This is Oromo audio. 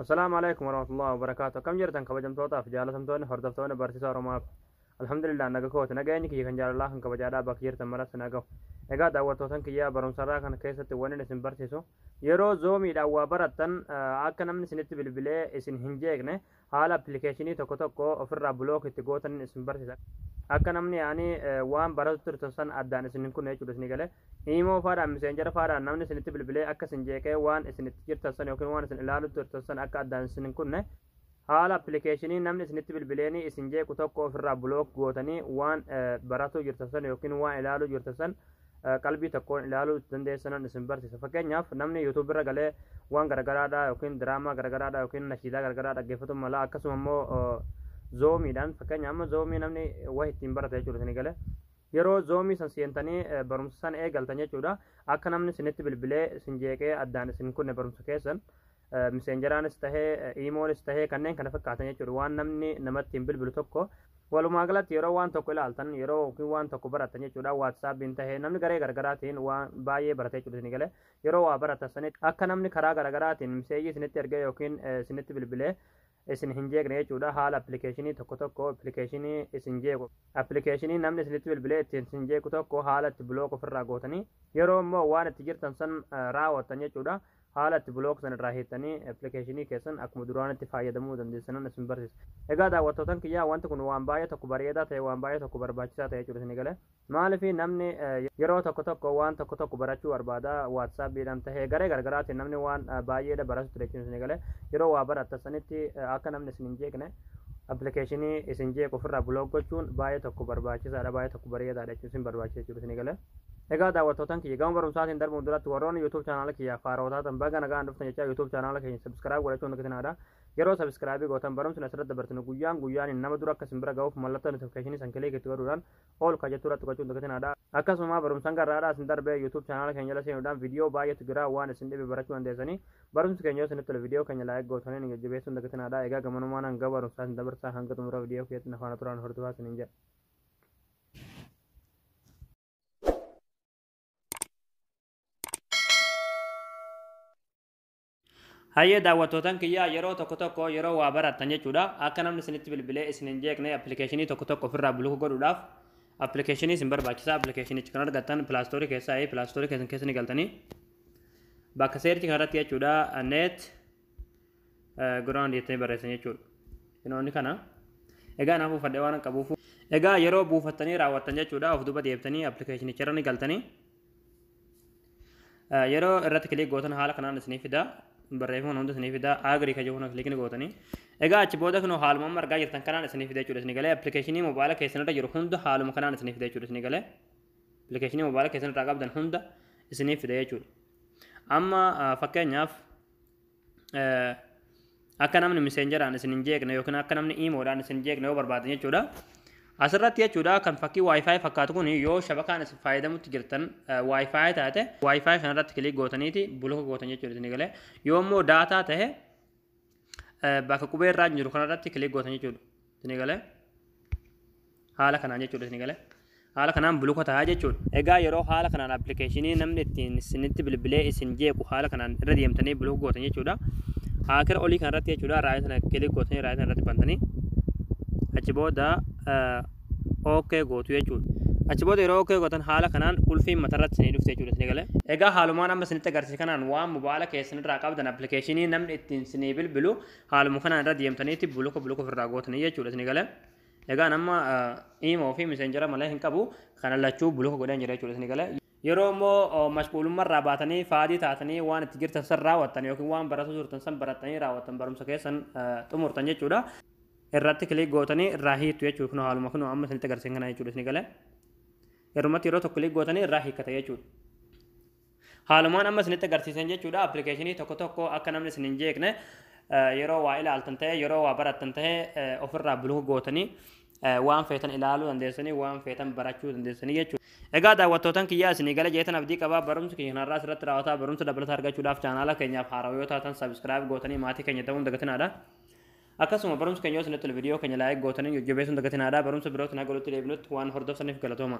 السلام عليكم ورحمة الله وبركاته. كم جرتن كبجم توتا في جالسمتون هردفتون برسيسا روماف. الحمد لله نجاكوت نجاني كي كان جال الله كبجادا بكير تمرس نجاو. إجا دعوتوتن كيا برون سرا كان كيسة توني نسم برسيسو. يرو زومي دعوة برتن أكنم نسنت بالبلة اسم هنجيجنه حال أبليكيشني تكوتكو أفر بلوك تجوتن اسم برسيسا. أكنمني يعني وان برزتر تسن أدان سنكون نيجو بسنيجله. إيمو فارا مسنجر فارا نمني سنت بالبلة أكسنجيكه وان سنت كير تسن يمكن وان سن إلالو تسن أك أدان سنكون حال أبليكيشني نمني سنت بالبلاني إسنجي كتوكو في الرابلوك جوتني وان براتو جرتسن يمكن وان إلالو جرتسن قلبي تكون إلالو تندسنا نسمبر تفكر نياف نمني يوتيوبر قاله وان غرغرادا يمكن دراما غرغرادا يمكن نشيدا غرغرادا جفتو ملا أكسو مو زومي دان فكر نيام زومي نمني واحد تيمبر تيجي لسني قاله yeroo zoomii san seentanii barumsa san eegaltan jechuudha akka namni sinitti bilbilee sinjeeqee addaan isin kunne barumsa keessan miseenjeraanis tahee iimoonis tahee kanneen kana fakkaatan jechuudha waan namni namatti hin bilbilu tokko walumaa galatti yeroo waan tokko ilaaltan yeroo yookiin waan tokko baratan jechuudha waatsaappiin tahee namni garee gargaraatiin waan baay'ee barate jechuudha isin galee yeroo waa baratan sanitti akka namni karaa gargaraatiin miseeyyii isinitti ergee yookiin isinitti bilbilee isin hinjeegne jechuudha haala appilikeeshinii tokko appilikeeshinii isin jeequ appilikeeshinii namni isinitti bilbilee ittiin isin jeequ tokko haala itti bilook ofirraa gootanii yeroo immoo waan itti jirtan san raawwattan jechuudha haala itti bilook san irraa hiittanii appilikeeshinii keessan akkuma duraan itti fayyadamuu dandeessan isin barsiisa. Egaa daawwattootan kiyyaa wanti kun waan baay'ee tokko bareedaa ta'e waan baay'ee tokko barbaachisaa ta'e jechuudha isin galee maaliif namni yeroo tokko waan tokko barachuu barbaada waatsaappiidhaan tahee garee gargaraatiin namni waan baay'eedha baratu ture jechuudha isin galee yeroo waa barattanitti akka namni isin hin jeeqne appilikeeshinii isin jeequ ofirraa bilook gochuun baay'ee tokko barbaachisaadha baay'ee tokko bareedaadha jechuun isin barbaachisa jechuudha isin galee. Egaa daawwattootan kiyya gama barumsaatiin darbuun duratti warroonni yuutuub chaanaala kiyyaa faarootaatan baga nagaan dhuftan jechaa yuutuub chaanaala keenya sabskiraayib godhachuun nakatinaadha yeroo sabskiraayibii gootan barumsina asirratti dabartinu guyyaan nama dura akka isin bira ga'uuf mallattoo notifikashinii san kilik itti godhuudhaan ol kajjattuu irratti gochuun nakatinaadha akkasuma barumsan garraadhaa isin darbee yuutuub chaanaala keenya jala seenuudhaan viidiyoo baay'eetu jira waan isin dhibe barachuu dandeessanii barumsi keenya yoo isinitti tole viidiyoo keenya laayik gootanii jajjabeessuun nakatinaadha egaa gamanumaan hanga barumsaatiin dabarsaa hanga xumura viidiyoo keessatti nafaana turaan hordofaa isiniin jedha. Hayyee daawwattootan kiyyaa yeroo tokko yeroo waa baratan jechuudha akka namni isinitti bilbilee isin hin jeeqne appilikeeshinii tokko ofirraa biluuku godhuudhaaf appilikeeshinii isin barbaachisa appilikeeshinichi kan argattan pilaastoorii keessaa pilaastoorii keessa ni galtanii bakka seerchi kanarratti jechuudha net giraand jettanii barreessan jechuudha inoonni kana egaa naaf uffadhee waan qabuuf egaa yeroo buufattanii raawwattan jechuudha of duuba deebitanii appilikeeshinicha irra ni galtanii yeroo irratti kilik gootan haala kanaan isinii fida barreeffama hunda isinii fida agrii ka jechuun kilikni gootanii egaa achi booda kunoo haaluma argaa jirtan kanaan isinii fida jechuudha isinii galee appilikeeshinii moobaayila keessanirra jiru hunda haaluma kanaan isinii fida jechuudha isinii galee appilikeeshinii moobaayila keessanirraa qabdan hunda isinii fida jechuudha amma fakkeenyaaf akka namni miseenjeraan isin hin jeeqne yookiin akka namni iimoodhaan isin hin jeeqne yoo barbaadan jechuudha asirratti jechuudha kan fakkii waayifaayi fakkaatu kun yoo shabakaan isin fayyadamutti jirtan waayifaayi taate waayifaayi kanarratti kilik gootaniiti buluka gootan jechuudha isin galee yoo immoo daataa tahe bakka qubee irraa jiru kanarratti kilik gootan jechuudha isin galee haala kanaan jechuudha isin galee haala kanaan buluka tahaa jechuudha egaa yeroo haala kanaan appilikeeshinii namni ittiin isinitti bilbilee isin jeequ haala kanaan irra deemtanii buluka gootan jechuudha haakira olii kanarratti jechuudha raayii sana kilik gootanii raayii sana irratti bantanii achi booda okay gootu jechuudha achi booda yeroo okay gootan haala kanaan qulfiin matarratti isinii dhufte jechuudha isinii galee egaa haalumaan amma isinitti agarsiise kanaan waan moobaayila keessanirraa qabdan appilikeeshinii namni ittiin isinii bilbilu haaluma kanaan irra deemtaniitti buluka ofirraa gootanii jechuudha isinii galee egaa nama iimoo fi miseenjera malee hin qabu kana lachuu buluka godhan jira jechuudha isinii galee yeroo immoo mashquulummaarraa baatanii faadii taatanii waan itti jirtan san raawwattan yookiin waan baratuu turtan san baratanii raawwattan barumsa keessan xumurtan jechuudha irratti kilik gootanii irraa hiittu jechuudha kun haaluma kun amma isinitti agarsiisan kana jechuudha isin galee yerumatti yeroo tokko kilik gootanii irraa hiikkata jechuudha haalumaan amma isinitti agarsiisan jechuudha appilikeeshinii tokko akka namni isin hin jeeqne yeroo waa ilaaltan ta'e yeroo waa barattan ta'e ofirraa buluka gootanii waan feetan ilaaluu dandeessanii waan feetan barachuu dandeessanii jechuudha egaa daawwattootan kiyyaa isinii gala jeetan abdii qabaa barumsa keenya kanarraa asirratti raawwataa barumsa dabalata argachuudhaaf chaanaala keenyaaf haarawaa yoo taatan sabskiraayib gootanii maatii keenya ta'uun dagatinaadha akkasuma barumsa keenya yoo isinitti viidiyoo keenya laayik gootanii jajjabeessuun dagatinaadha barumsa birootti nagalutti deebinutti waan hordoftaniif galatooma.